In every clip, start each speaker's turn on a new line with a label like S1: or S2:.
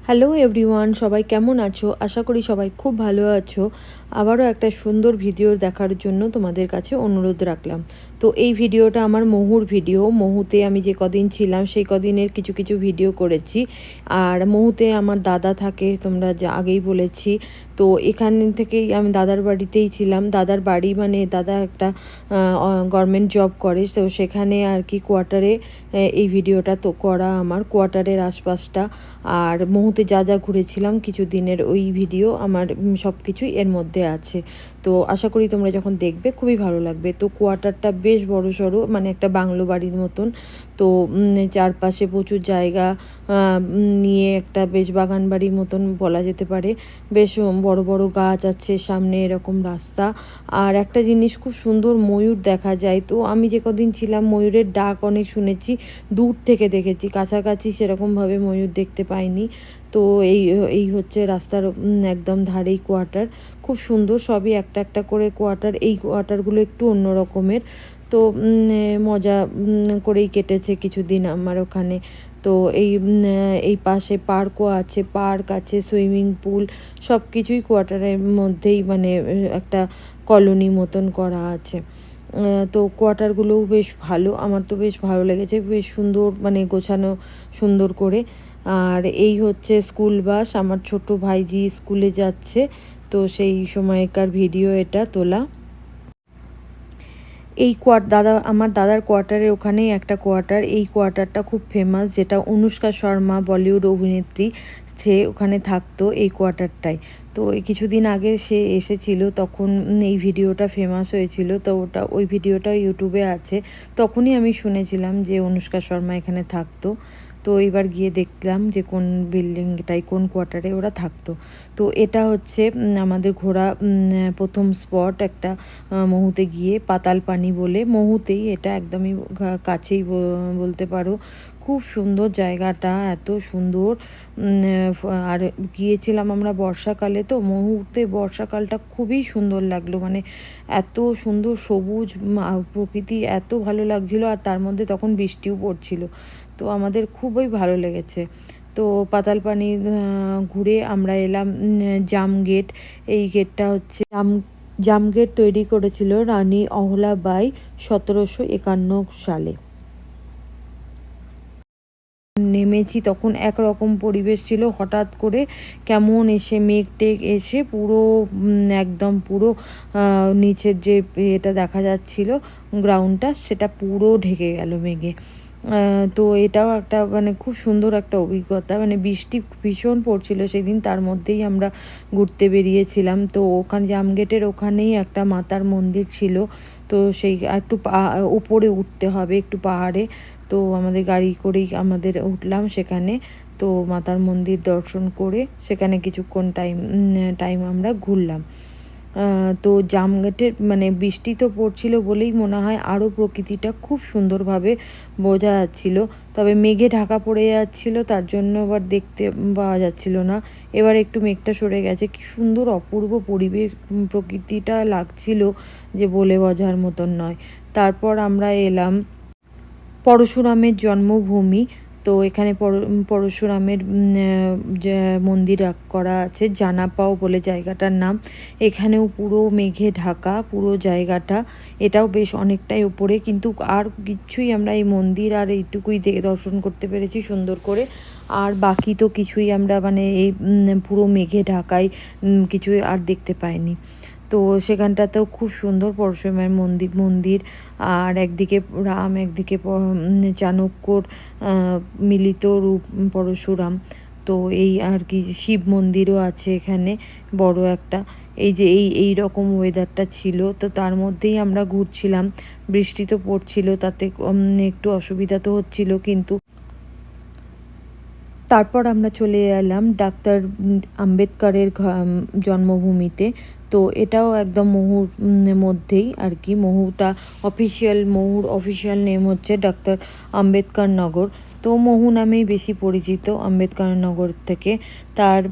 S1: Hello everyone, সবাই কেমন আছো? আশা করি সবাই খুব ভালো আছো। আবারও একটা সুন্দর ভিডিও দেখার জন্য তোমাদের কাছে অনুরোধ রাখলাম। তো এই ভিডিওটা আমার মহুর ভিডিও। মহুতে আমি যে কদিন ছিলাম সেই কদিনের কিছু কিছু ভিডিও করেছি। আর মহুতে আমার দাদা থাকে, তোমরা যা আগেই বলেছি। তো এখান থেকেই আমি দাদার বাড়িতেই ছিলাম। দাদার বাড়ি মানে দাদা একটা গভর্নমেন্ট জব করে, তো সেখানে আর কি কোয়ার্টারে এই ভিডিওটা তো করা আমার কোয়ার্টারের আশপাশটা। আর মহুতে যা যা ঘুরেছিলাম কিছু দিনের ওই ভিডিও আমার সব কিছুই এর মধ্যে আছে। তো আশা করি তোমরা যখন দেখবে খুবই ভালো লাগবে। তো কোয়ার্টারটা বেশ বড়সড়, মানে একটা বাংলো বাড়ির মতন। তো চারপাশে প্রচুর জায়গা নিয়ে একটা বেশ বাগান বাড়ির মতন বলা যেতে পারে। বেশ বড় বড় গাছ আছে সামনে, এরকম রাস্তা। আর একটা জিনিস খুব সুন্দর ময়ূর দেখা যায়। তো আমি যে কদিন ছিলাম ময়ূরের ডাক অনেক শুনেছি, দূর থেকে দেখেছি, কাছাকাছি সেরকমভাবে ময়ূর দেখতে পাইনি। তো এই এই হচ্ছে রাস্তার একদম ধারেই কোয়ার্টার। খুব সুন্দর, সবই একটা একটা করে কোয়ার্টার। এই কোয়ার্টারগুলো একটু অন্য রকমের। তো মজা করেই কেটেছে কিছুদিন আমার ওখানে। তো এই পাশে পার্কও আছে, পার্ক আছে, সুইমিং পুল, সব কিছুই কোয়ার্টারের মধ্যেই, মানে একটা কলোনি মতন করা আছে। তো কোয়ার্টারগুলোও বেশ ভালো, আমার তো বেশ ভালো লেগেছে, বেশ সুন্দর, মানে গোছানো সুন্দর করে। আর এই হচ্ছে স্কুল বাস, আমার ছোট ভাইজি স্কুলে যাচ্ছে। তো সেই সময়কার ভিডিও এটা তোলা। এই আমার দাদার কোয়ার্টারের ওখানেই একটা কোয়ার্টার। এই কোয়ার্টারটা খুব ফেমাস, যেটা অনুষ্কা শর্মা বলিউড অভিনেত্রী, সে ওখানে থাকতো এই কোয়ার্টারটায়। তো এই কিছুদিন আগে সে এসেছিল, তখন এই ভিডিওটা ফেমাস হয়েছিল। তো ওই ভিডিওটা ইউটিউবে আছে। তখনই আমি শুনেছিলাম যে অনুষ্কা শর্মা এখানে থাকতো। তো এবার গিয়ে দেখলাম যে কোন বিল্ডিংটায়, কোন কোয়ার্টারে ওরা থাকতো। তো এটা হচ্ছে আমাদের ঘোরা প্রথম স্পট একটা, মহুতে গিয়ে পাতাল পানি বলে। মহুতেই এটা, একদমই কাছেই বলতে পারো। খুব সুন্দর জায়গাটা, এত সুন্দর। আর গিয়েছিলাম আমরা বর্ষাকালে, তো মহুতে বর্ষাকালটা খুবই সুন্দর লাগলো, মানে এত সুন্দর সবুজ প্রকৃতি, এত ভালো লাগছিল। আর তার মধ্যে তখন বৃষ্টিও পড়ছিল, তো আমাদের খুবই ভালো লেগেছে। তো পাতালপানি ঘুরে আমরা এলাম জাম গেট। এই গেটটা হচ্ছে জাম গেট তৈরি করেছিল রানী অহল্যাবাই 1751 সালে। নেমেছি তখন একরকম পরিবেশ ছিল, হঠাৎ করে কেমন এসে মেঘ টেঘ এসে পুরো একদম পুরো নিচের যে এটা দেখা যাচ্ছিল গ্রাউন্ডটা, সেটা পুরো ঢেকে গেল মেঘে। তো এটাও একটা, মানে খুব সুন্দর একটা অভিজ্ঞতা। মানে বৃষ্টি ভীষণ পড়ছিল সেদিন, তার মধ্যেই আমরা ঘুরতে বেরিয়েছিলাম। তো ওখানে জামগেটের ওখানেই একটা মাতার মন্দির ছিল। তো সেই একটু উপরে উঠতে হবে, একটু পাহাড়ে। তো আমাদের গাড়ি করেই আমাদের উঠলাম সেখানে। তো মাতার মন্দির দর্শন করে সেখানে কিছুক্ষণ টাইম আমরা ঘুরলাম। তো জামঘাটের, মানে বৃষ্টি তো পড়ছিল বলেই মনে হয় আরও প্রকৃতিটা খুব সুন্দরভাবে বোঝা যাচ্ছিল। তবে মেঘে ঢাকা পড়ে যাচ্ছিল, তার জন্য আবার দেখতে পাওয়া যাচ্ছিল না। এবার একটু মেঘটা সরে গেছে, কি সুন্দর অপূর্ব পরিবেশ, প্রকৃতিটা লাগছিল যে বলে বোঝার মতন নয়। তারপর আমরা এলাম পরশুরামের জন্মভূমি। তো এখানে পরশুরামের মন্দির করা আছে, জানাপাও বলে জায়গাটার নাম। এখানেও পুরো মেঘে ঢাকা পুরো জায়গাটা। এটাও বেশ অনেকটাই উপরে, কিন্তু আর কিছুই আমরা এই মন্দির আর এইটুকুই দর্শন করতে পেরেছি সুন্দর করে। আর বাকি তো কিছুই আমরা, মানে এই পুরো মেঘে ঢাকায় কিছুই আর দেখতে পাইনি। তো সেখানটাতেও খুব সুন্দর পরশুরামের মন্দির। আর একদিকে রাম, একদিকে চাণক্যর মিলিত রূপ পরশুরাম। তো এই আর কি, শিব মন্দিরও আছে এখানে বড় একটা। এই যে এই রকম ওয়েদারটা ছিল, তো তার মধ্যেই আমরা ঘুরছিলাম। বৃষ্টি তো পড়ছিল, তাতে একটু অসুবিধা তো হচ্ছিল, কিন্তু তারপর আমরা চলে এলাম ডাক্তার আম্বেদকরের জন্মভূমিতে। তো এটাও একদম মহুর মধ্যেই আর কি। মহুর অফিসিয়াল নেম হচ্ছে ডাক্তার আম্বেদকর নগর। তো মহু নামেই বেশি পরিচিত আম্বেদকর নগর থেকে। তার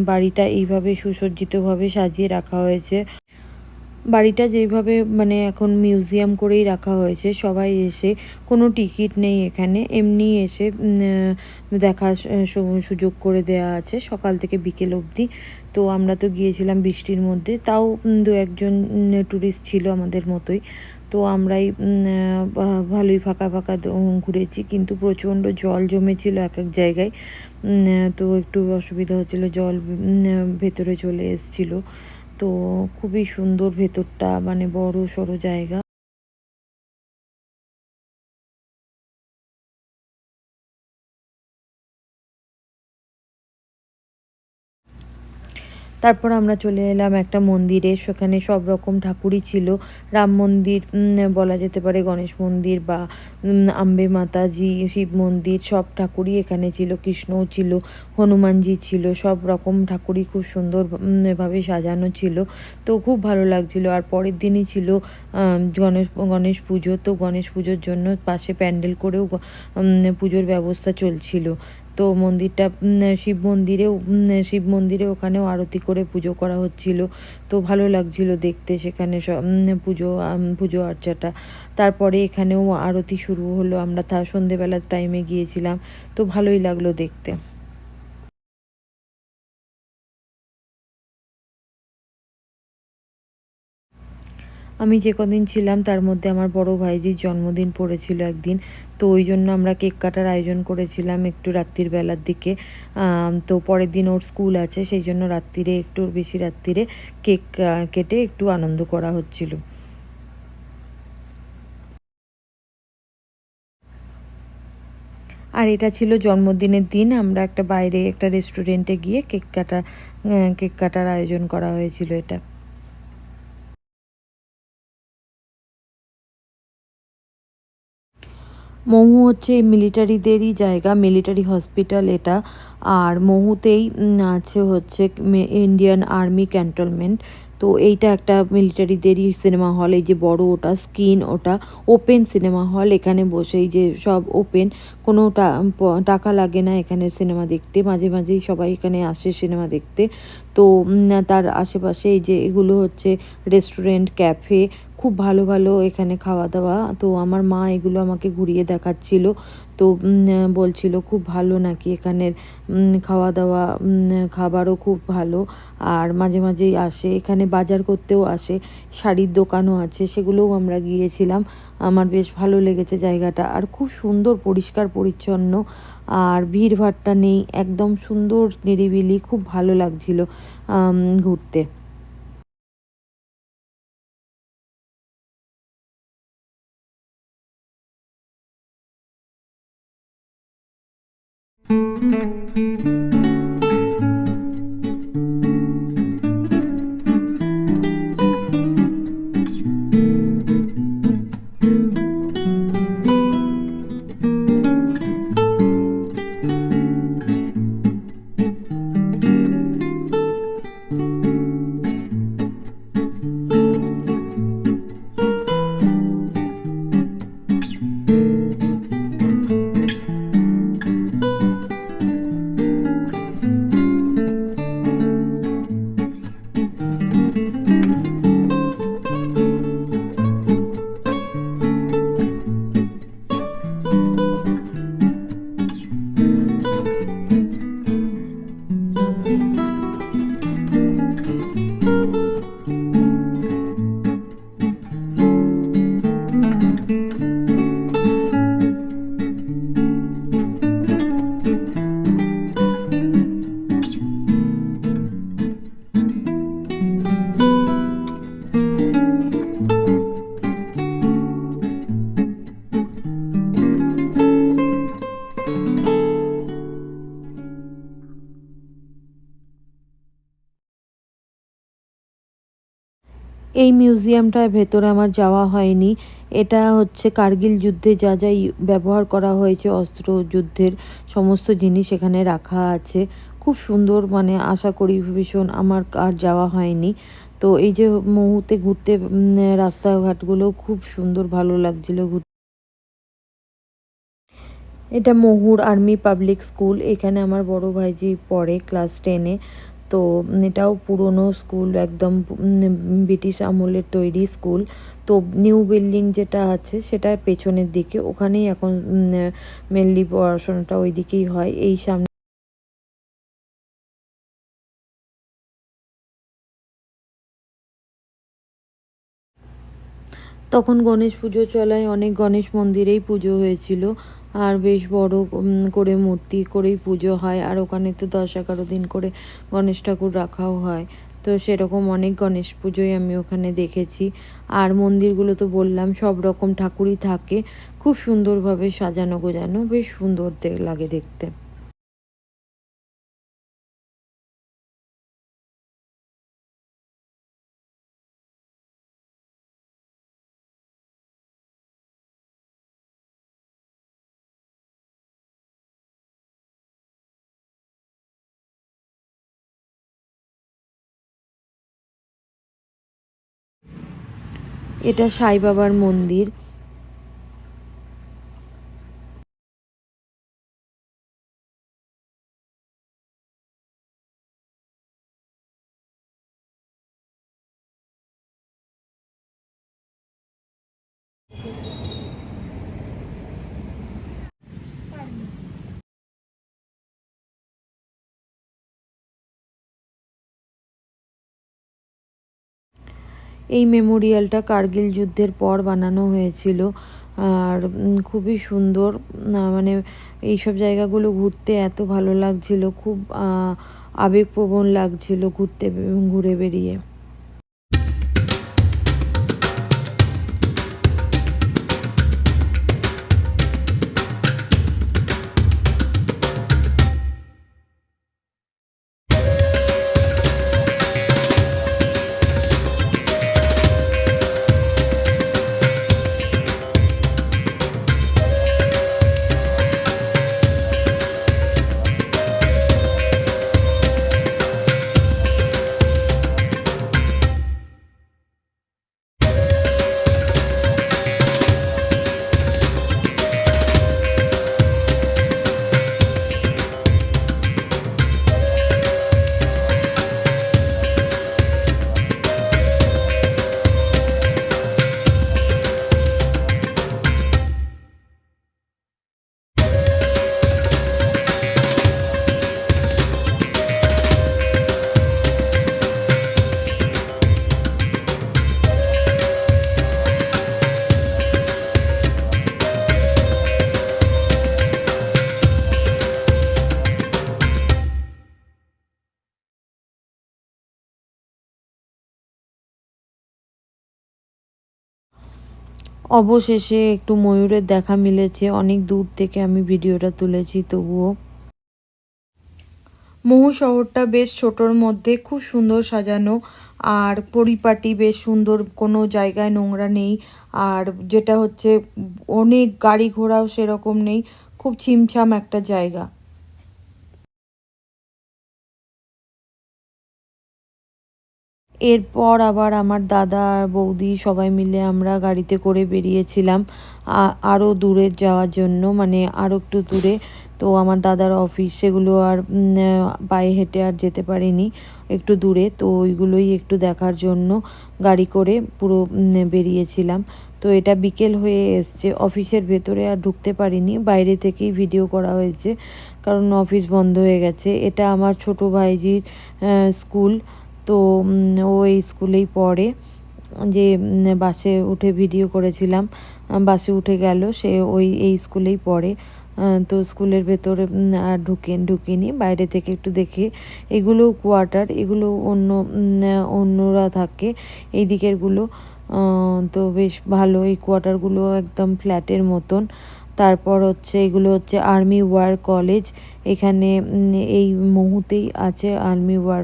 S1: বাড়িটা এইভাবে সুসজ্জিতভাবে সাজিয়ে রাখা হয়েছে। বাড়িটা যেইভাবে মানে এখন মিউজিয়াম করেই রাখা হয়েছে, সবাই এসে, কোনো টিকিট নেই এখানে, এমনি এসে দেখার সুযোগ করে দেওয়া আছে সকাল থেকে বিকেল অবধি। তো আমরা তো গিয়েছিলাম বৃষ্টির মধ্যে, তাও দু একজন ট্যুরিস্ট ছিল আমাদের মতোই। তো আমরাই ভালোই ফাঁকা ফাঁকা ঘুরেছি, কিন্তু প্রচণ্ড জল জমেছিল এক এক জায়গায়। তো একটু অসুবিধা হচ্ছিল, জল ভেতরে চলে এসেছিলো। তো খুবই সুন্দর ভেতরটা, মানে বড় সড়ো জায়গা। তারপর আমরা চলে এলাম একটা মন্দিরে, সেখানে সব রকম ঠাকুরই ছিল। রাম মন্দির বলা যেতে পারে, গণেশ মন্দির বা আম্বে মাতাজি, শিব মন্দির, সব ঠাকুরই এখানে ছিল। কৃষ্ণও ছিল, হনুমানজি ছিল, সব রকম ঠাকুরই খুব সুন্দর ভাবে সাজানো ছিল। তো খুব ভালো লাগছিল। আর পরের দিনই ছিল গণেশ পুজো। তো গণেশ পুজোর জন্য পাশে প্যান্ডেল করেও পুজোর ব্যবস্থা চলছিল। তো মন্দিরটা শিব মন্দিরে ওখানেও আরতি করে পুজো করা হচ্ছিল। তো ভালো লাগছিল দেখতে সেখানে পুজো আর্চাটা। তারপরে এখানেও আরতি শুরু হলো, আমরা সন্ধেবেলার টাইমে গিয়েছিলাম। তো ভালোই লাগলো দেখতে। আমি যে কদিন ছিলাম তার মধ্যে আমার বড় ভাইজির জন্মদিন পড়েছিল একদিন। তো ওই জন্য আমরা কেক কাটার আয়োজন করেছিলাম একটু রাত্রির বেলার দিকে। তো পরের দিন ওর স্কুল আছে, সেই জন্য রাত্রিরে, একটু বেশি রাত্রিরে কেক কেটে একটু আনন্দ করা হচ্ছিল। আর এটা ছিল জন্মদিনের দিন, আমরা একটা বাইরে একটা রেস্টুরেন্টে গিয়ে কেক কাটার আয়োজন করা হয়েছিল এটা। মহু হচ্ছে মিলিটারিদেরই জায়গা, মিলিটারি হসপিটাল এটা। আর মহুতেই আছে হচ্ছে ইন্ডিয়ান আর্মি ক্যান্টনমেন্ট। তো এইটা একটা মিলিটারিদেরই সিনেমা হল, এই যে বড় ওটা স্ক্রিন, ওটা ওপেন সিনেমা হল। এখানে বসেই যে সব ওপেন, কোনো টাকা লাগে না এখানে সিনেমা দেখতে। মাঝে মাঝেই সবাই এখানে আসে সিনেমা দেখতে। তো তার আশেপাশে এই যে এগুলো হচ্ছে রেস্টুরেন্ট, ক্যাফে, খুব ভালো ভালো এখানে খাওয়া দাওয়া। তো আমার মা এগুলো আমাকে ঘুরিয়ে দেখাচ্ছিল। তো বলছিল খুব ভালো নাকি এখানের খাওয়া দাওয়া, খাবারও খুব ভালো। আর মাঝে মাঝেই আসে এখানে, বাজার করতেও আসে, শাড়ির দোকানও আছে, সেগুলোও আমরা গিয়েছিলাম। আমার বেশ ভালো লেগেছে জায়গাটা, আর খুব সুন্দর পরিষ্কার পরিচ্ছন্ন, আর ভিড়ভাট্টা নেই, একদম সুন্দর নিরিবিলি, খুব ভালো লাগছিল ঘুরতে। এই মিউজিয়ামটার ভেতরে আমার যাওয়া হয়নি। এটা হচ্ছে কার্গিল যুদ্ধে যা যা ব্যবহার করা হয়েছে, অস্ত্র যুদ্ধের সমস্ত জিনিস এখানে রাখা আছে। খুব সুন্দর, মানে আশা করি ভীষণ, আমার আর যাওয়া হয়নি। তো এই যে মহুতে ঘুরতে রাস্তাঘাটগুলো খুব সুন্দর, ভালো লাগছিল ঘুরতে। এটা মহুর আর্মি পাবলিক স্কুল, এখানে আমার বড় ভাইজি পড়ে ক্লাস 10-এ। তো এটাও পুরনো স্কুল, একদম ব্রিটিশ আমলের তৈরি স্কুল। তো নিউ বিল্ডিং যেটা আছে সেটার পেছনের দিকে, ওখানেই এখন মেনলি পড়াশোনাটা ওই দিকেই হয়। এই সামনে তখন গণেশ পুজো চলায় অনেক গণেশ মন্দিরেই পুজো হয়েছিল, আর বেশ বড় করে মূর্তি করেই পুজো হয়। আর ওখানে তো 10-11 দিন করে গণেশ ঠাকুর রাখাও হয়। তো সেরকম অনেক গণেশ পুজোই আমি ওখানে দেখেছি। আর মন্দিরগুলো তো বললাম সব রকম ঠাকুরই থাকে, খুব সুন্দরভাবে সাজানো গোজানো, বেশ সুন্দর লাগে দেখতে। এটা সাই বাবার মন্দির। এই মেমোরিয়ালটা কার্গিল যুদ্ধের পর বানানো হয়েছিল। আর খুবই সুন্দর। মানে এইসব জায়গাগুলো ঘুরতে এত ভালো লাগছিল, খুব আবেগপ্রবণ লাগছিল ঘুরে বেরিয়ে। অবশেষে একটু ময়ূরের দেখা মিলেছে, অনেক দূর থেকে আমি ভিডিওটা তুলেছি তবুও। মহু শহরটা বেশ ছোটোর মধ্যে খুব সুন্দর সাজানো, আর পরিপাটি, বেশ সুন্দর, কোনো জায়গায় নোংরা নেই। আর যেটা হচ্ছে, অনেক গাড়ি ঘোড়াও সেরকম নেই, খুব ছিমছাম একটা জায়গা। এরপর আবার আমার দাদা আর বৌদি সবাই মিলে আমরা গাড়িতে করে বেরিয়েছিলাম আরও দূরে যাওয়ার জন্য, মানে আরও একটু দূরে। তো আমার দাদার অফিস, সেগুলো আর পায়ে হেঁটে আর যেতে পারিনি, একটু দূরে। তো ওইগুলোই একটু দেখার জন্য গাড়ি করে পুরো বেরিয়েছিলাম। তো এটা বিকেল হয়ে এসছে, অফিসের ভেতরে আর ঢুকতে পারিনি, বাইরে থেকেই ভিডিও করা হয়েছে, কারণ অফিস বন্ধ হয়ে গেছে। এটা আমার ছোটো ভাইজির স্কুল। তো ও এই স্কুলেই পড়ে, যে বাসে উঠে ভিডিও করেছিলাম, বাসে উঠে গেল, সে এই স্কুলেই পড়ে। তো স্কুলের ভেতরে আর ঢুকিনি, বাইরে থেকে একটু দেখে। এগুলো কোয়ার্টার, এগুলো অন্যরা থাকে এই দিকেরগুলো। তো বেশ ভালো, এই কোয়ার্টারগুলো একদম ফ্ল্যাটের মতন। তারপর হচ্ছে এগুলো হচ্ছে আর্মি ওয়ার কলেজ, এখানে এই মহুতেই আছে আর্মি ওয়ার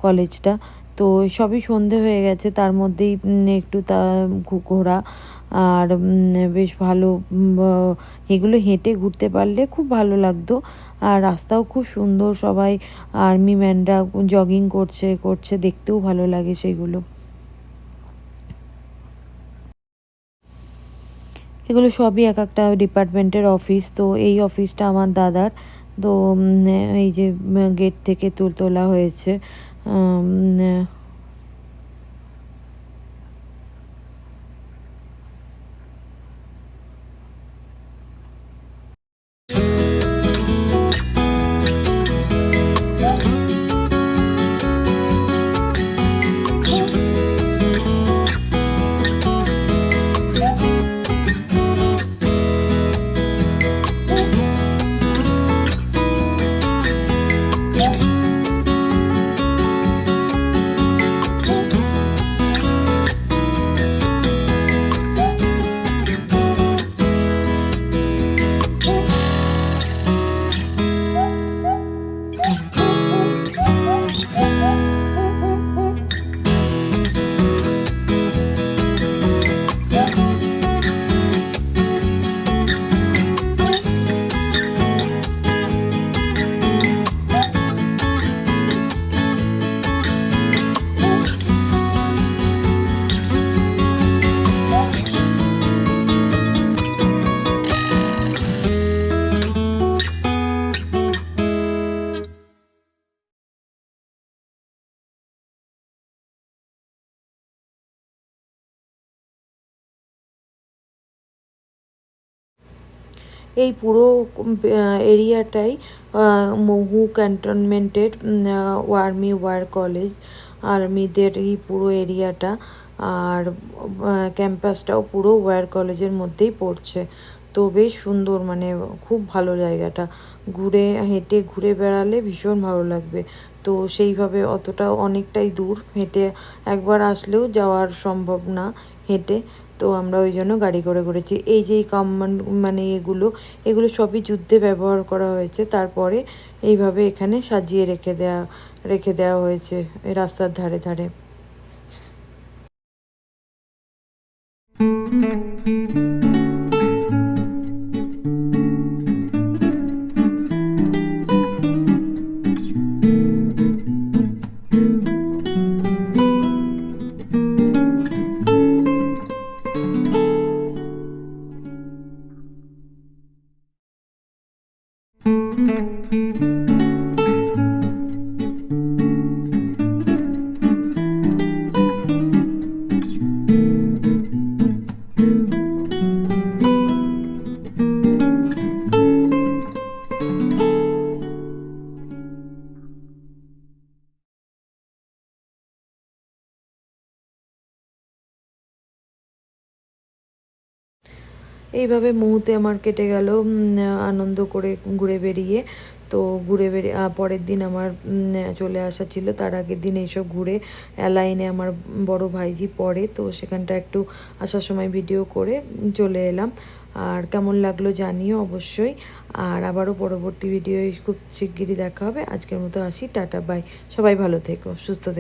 S1: কলেজটা। তো সবই সন্ধে হয়ে গেছে, তার মধ্যেই একটু ঘোরা। আর বেশ ভালো, এগুলো হেঁটে ঘুরতে পারলে খুব ভালো লাগতো। আর রাস্তাও খুব সুন্দর, সবাই আর্মি ম্যানরা জগিং করছে, দেখতেও ভালো লাগে সেগুলো। এগুলো সবই এক একটা ডিপার্টমেন্টের অফিস। তো এই অফিসটা আমার দাদার, তো এই যে গেট থেকে তোলা হয়েছে। এই পুরো এরিয়াটাই মহু ক্যান্টনমেন্টের আর্মি ওয়ার কলেজ, আর্মিদের এই পুরো এরিয়াটা। আর ক্যাম্পাসটাও পুরো ওয়ার কলেজের মধ্যেই পড়ছে। তো বেশ সুন্দর, মানে খুব ভালো জায়গাটা। হেঁটে ঘুরে বেড়ালে ভীষণ ভালো লাগবে। তো সেইভাবে অনেকটাই দূর, হেঁটে একবার আসলেও যাওয়ার সম্ভব না হেঁটে। তো আমরা ওই জন্য গাড়ি করে করেছি। এই যে মানে এগুলো সবই যুদ্ধে ব্যবহার করা হয়েছে। তারপরে এইভাবে এখানে সাজিয়ে রেখে দেওয়া হয়েছে এই রাস্তার ধারে ধারে। এইভাবে মুহূর্তে আমার কেটে গেল আনন্দ করে ঘুরে বেরিয়ে। তো পরের দিন আমার চলে আসা ছিল। তার আগের দিন এইসব ঘুরে লাইনে আমার বড় ভাইজি পড়ে, তো সেখানটা একটু আসার সময় ভিডিও করে চলে এলাম। আর কেমন লাগলো জানিও অবশ্যই। আর আবারও পরবর্তী ভিডিও খুব শিগগিরই দেখা হবে। আজকের মতো আসি, টাটা বাই। সবাই ভালো থেকো, সুস্থ থেকো।